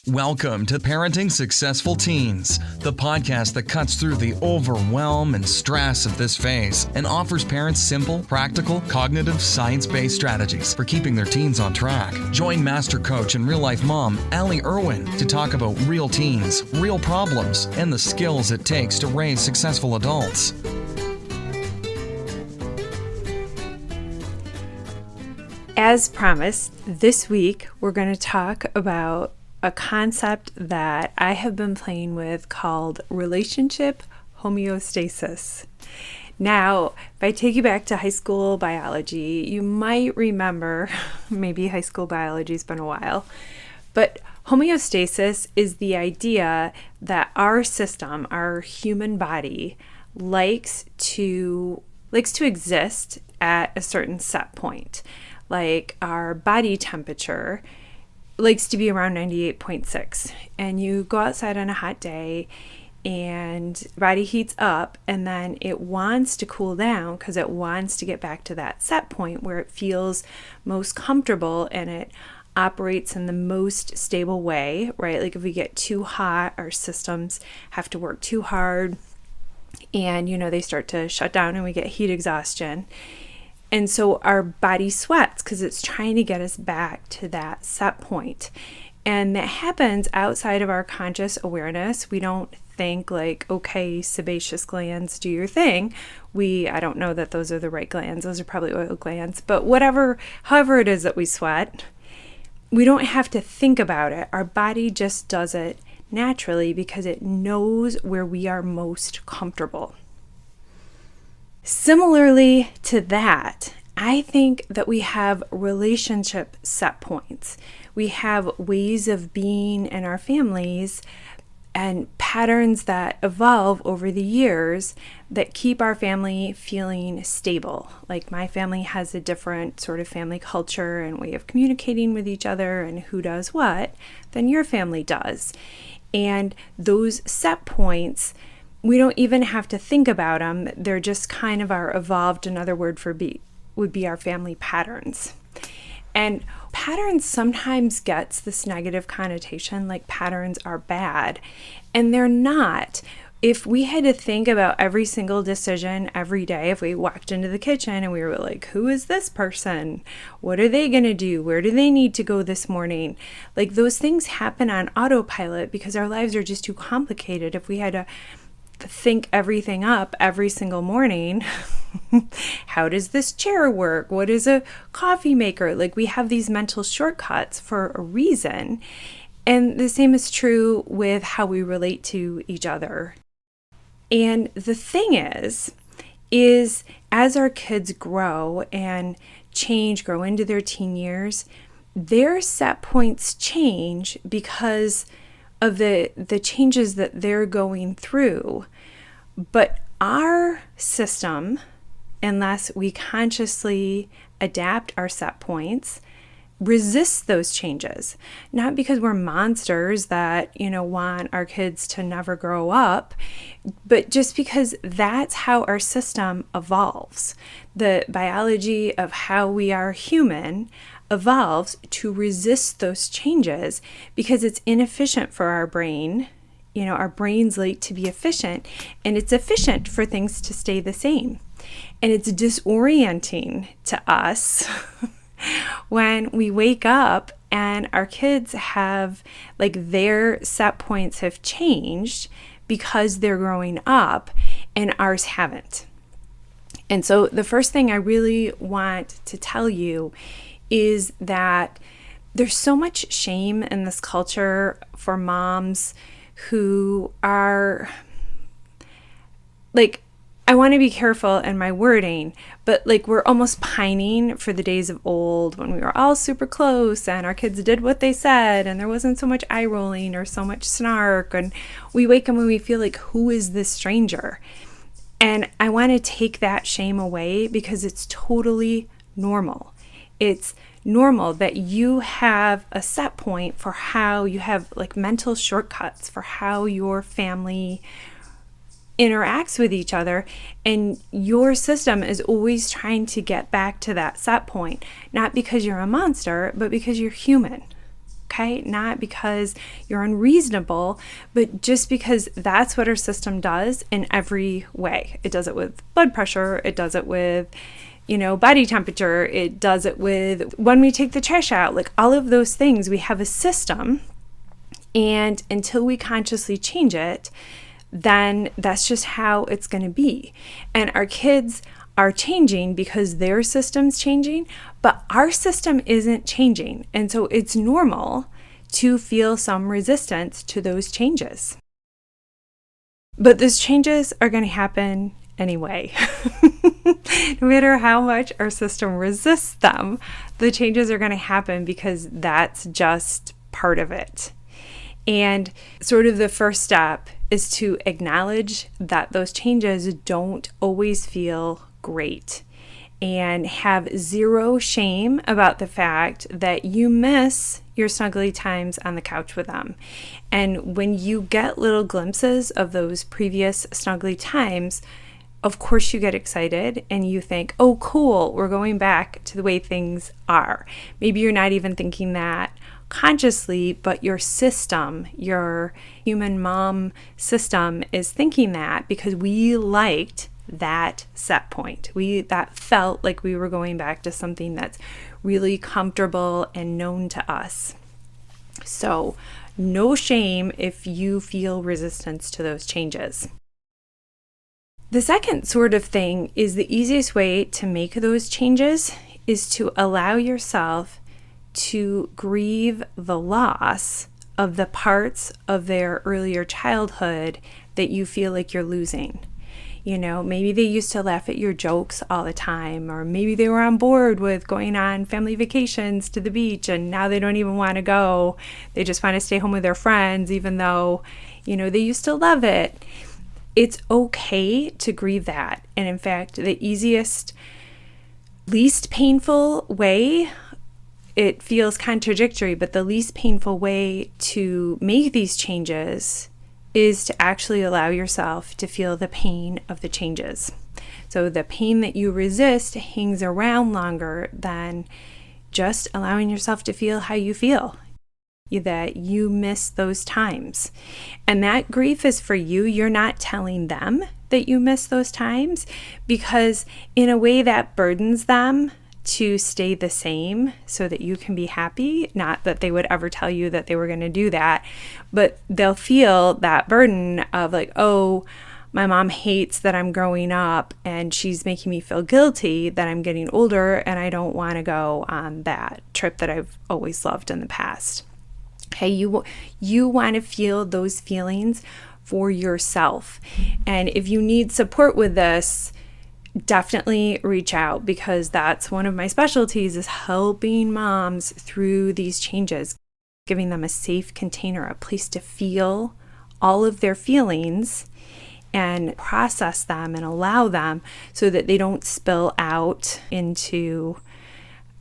Welcome to Parenting Successful Teens, the podcast that cuts through the overwhelm and stress of this phase and offers parents simple, practical, cognitive, science-based strategies for keeping their teens on track. Join Master Coach and real-life mom, Allie Irwin, to talk about real teens, real problems, and the skills it takes to raise successful adults. As promised, this week we're going to talk about a concept that I have been playing with called relationship homeostasis. Now, if I take you back to high school biology, you might remember, maybe high school biology's been a while, but homeostasis is the idea that our system, our human body, likes to exist at a certain set point. Like our body temperature likes to be around 98.6, and you go outside on a hot day and body heats up, and then it wants to cool down because it wants to get back to that set point where it feels most comfortable and it operates in the most stable way, right? Like if we get too hot, our systems have to work too hard and they start to shut down and we get heat exhaustion. And so our body sweats because it's trying to get us back to that set point. And that happens outside of our conscious awareness. We don't think like, okay, sebaceous glands, do your thing. I don't know that those are the right glands. Those are probably oil glands. But however it is that we sweat, we don't have to think about it. Our body just does it naturally because it knows where we are most comfortable. Similarly to that, I think that we have relationship set points. We have ways of being in our families and patterns that evolve over the years that keep our family feeling stable. Like my family has a different sort of family culture and way of communicating with each other and who does what than your family does. And those set points, we don't even have to think about them. They're just kind of our evolved, another word for would be our family patterns. And patterns sometimes gets this negative connotation, like patterns are bad, and they're not. If we had to think about every single decision every day, if we walked into the kitchen and we were like, who is this person? What are they going to do? Where do they need to go this morning? Like those things happen on autopilot because our lives are just too complicated. If we had to think everything up every single morning. How does this chair work? What is a coffee maker? Like we have these mental shortcuts for a reason. And the same is true with how we relate to each other. And the thing is as our kids grow and grow into their teen years, their set points change because of the changes that they're going through. But our system, unless we consciously adapt our set points, resists those changes. Not because we're monsters that, want our kids to never grow up, but just because that's how our system evolves. The biology of how we are human evolves to resist those changes because it's inefficient for our brain. Our brains like to be efficient, and it's efficient for things to stay the same. And it's disorienting to us when we wake up and our kids have, their set points have changed because they're growing up and ours haven't. And so the first thing I really want to tell you is that there's so much shame in this culture for moms who are I want to be careful in my wording, but we're almost pining for the days of old when we were all super close and our kids did what they said and there wasn't so much eye rolling or so much snark, and we wake up and we feel like, who is this stranger? And I want to take that shame away because it's totally normal. It's normal that you have a set point for how you have mental shortcuts for how your family interacts with each other, and your system is always trying to get back to that set point, not because you're a monster, but because you're human. okay? Not because you're unreasonable, but just because that's what our system does in every way. It does it with blood pressure. It does it with, body temperature. It does it with when we take the trash out, like all of those things. We have a system, and until we consciously change it, then that's just how it's going to be. And our kids are changing because their system's changing, but our system isn't changing. And so it's normal to feel some resistance to those changes. But those changes are going to happen anyway. No matter how much our system resists them, the changes are going to happen because that's just part of it. And sort of the first step is to acknowledge that those changes don't always feel great, and have zero shame about the fact that you miss your snuggly times on the couch with them. And when you get little glimpses of those previous snuggly times, of course you get excited and you think, oh, cool, we're going back to the way things are. Maybe you're not even thinking that consciously, but your system, your human mom system, is thinking that because we liked that set point. That felt like we were going back to something that's really comfortable and known to us. So no shame if you feel resistance to those changes. The second sort of thing is the easiest way to make those changes is to allow yourself to grieve the loss of the parts of their earlier childhood that you feel like you're losing. Maybe they used to laugh at your jokes all the time, or maybe they were on board with going on family vacations to the beach and now they don't even want to go. They just want to stay home with their friends, even though, they used to love it. It's okay to grieve that. And in fact, the easiest, least painful way, it feels contradictory, but the least painful way to make these changes is to actually allow yourself to feel the pain of the changes. So the pain that you resist hangs around longer than just allowing yourself to feel how you feel, that you miss those times. And that grief is for you. You're not telling them that you miss those times, because in a way that burdens them to stay the same so that you can be happy. Not that they would ever tell you that they were going to do that, but they'll feel that burden of like, oh, my mom hates that I'm growing up and she's making me feel guilty that I'm getting older and I don't want to go on that trip that I've always loved in the past. Okay, you want to feel those feelings for yourself. And if you need support with this, definitely reach out, because that's one of my specialties, is helping moms through these changes, giving them a safe container, a place to feel all of their feelings and process them and allow them so that they don't spill out into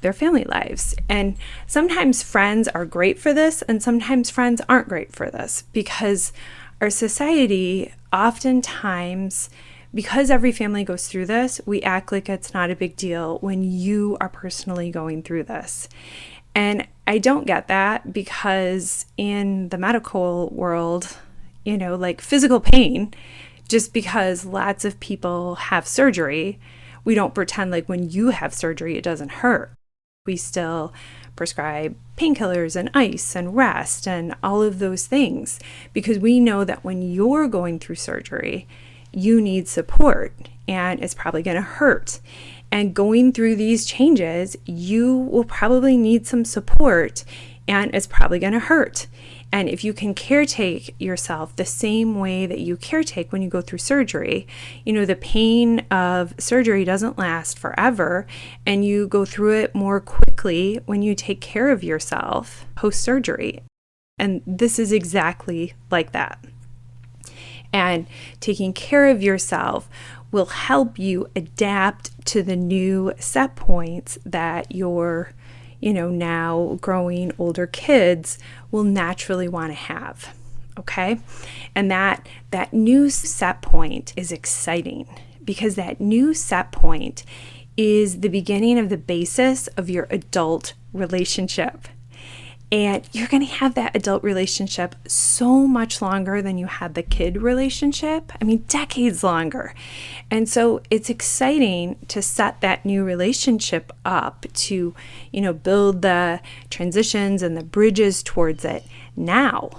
their family lives. And sometimes friends are great for this and sometimes friends aren't great for this, because our society oftentimes, because every family goes through this, we act like it's not a big deal when you are personally going through this. And I don't get that, because in the medical world, like physical pain, just because lots of people have surgery, we don't pretend like when you have surgery, it doesn't hurt. We still prescribe painkillers and ice and rest and all of those things, because we know that when you're going through surgery, you need support and it's probably going to hurt. And going through these changes, you will probably need some support and it's probably going to hurt. And if you can caretake yourself the same way that you caretake when you go through surgery, the pain of surgery doesn't last forever, and you go through it more quickly when you take care of yourself post-surgery. And this is exactly like that. And taking care of yourself will help you adapt to the new set points that your, now growing older kids will naturally want to have. Okay? And that new set point is exciting, because that new set point is the beginning of the basis of your adult relationship. And you're going to have that adult relationship so much longer than you had the kid relationship. I mean, decades longer. And so it's exciting to set that new relationship up to, build the transitions and the bridges towards it now.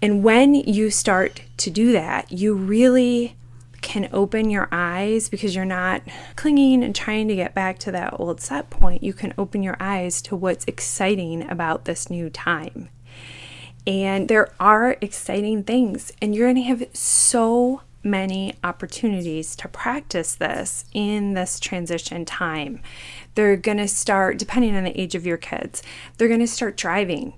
And when you start to do that, you really can open your eyes, because you're not clinging and trying to get back to that old set point. You can open your eyes to what's exciting about this new time. And there are exciting things, and you're going to have so many opportunities to practice this in this transition time. They're going to start, depending on the age of your kids, they're going to start driving.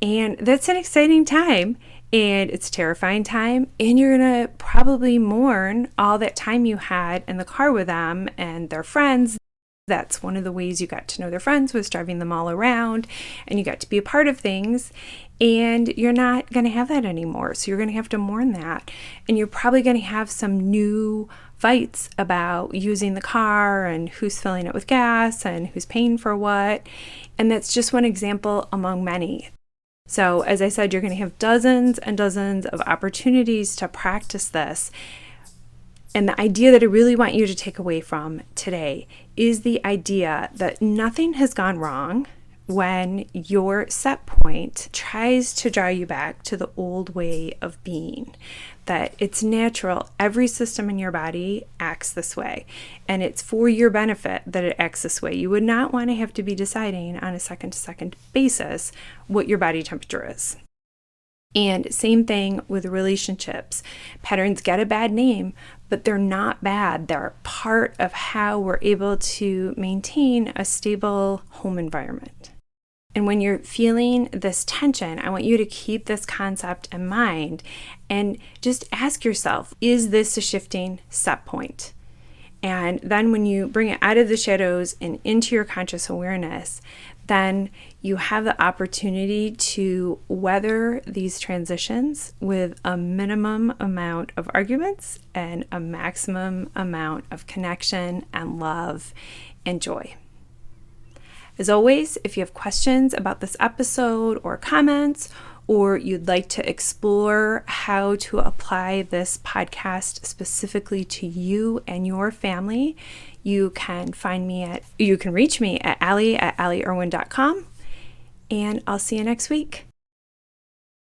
And that's an exciting time. And it's a terrifying time, and you're going to probably mourn all that time you had in the car with them and their friends. That's one of the ways you got to know their friends, was driving them all around, and you got to be a part of things, and you're not going to have that anymore. So you're going to have to mourn that, and you're probably going to have some new fights about using the car and who's filling it with gas and who's paying for what. And that's just one example among many. So as I said, you're going to have dozens and dozens of opportunities to practice this. And the idea that I really want you to take away from today is the idea that nothing has gone wrong when your set point tries to draw you back to the old way of being. That it's natural. Every system in your body acts this way, and it's for your benefit that it acts this way. You would not want to have to be deciding on a second-to-second basis what your body temperature is. And same thing with relationships. Patterns get a bad name, but they're not bad. They're part of how we're able to maintain a stable home environment. And when you're feeling this tension, I want you to keep this concept in mind and just ask yourself, is this a shifting set point? And then when you bring it out of the shadows and into your conscious awareness, then you have the opportunity to weather these transitions with a minimum amount of arguments and a maximum amount of connection and love and joy. As always, if you have questions about this episode or comments, or you'd like to explore how to apply this podcast specifically to you and your family, you can reach me at Allie@allieirwin.com, and I'll see you next week.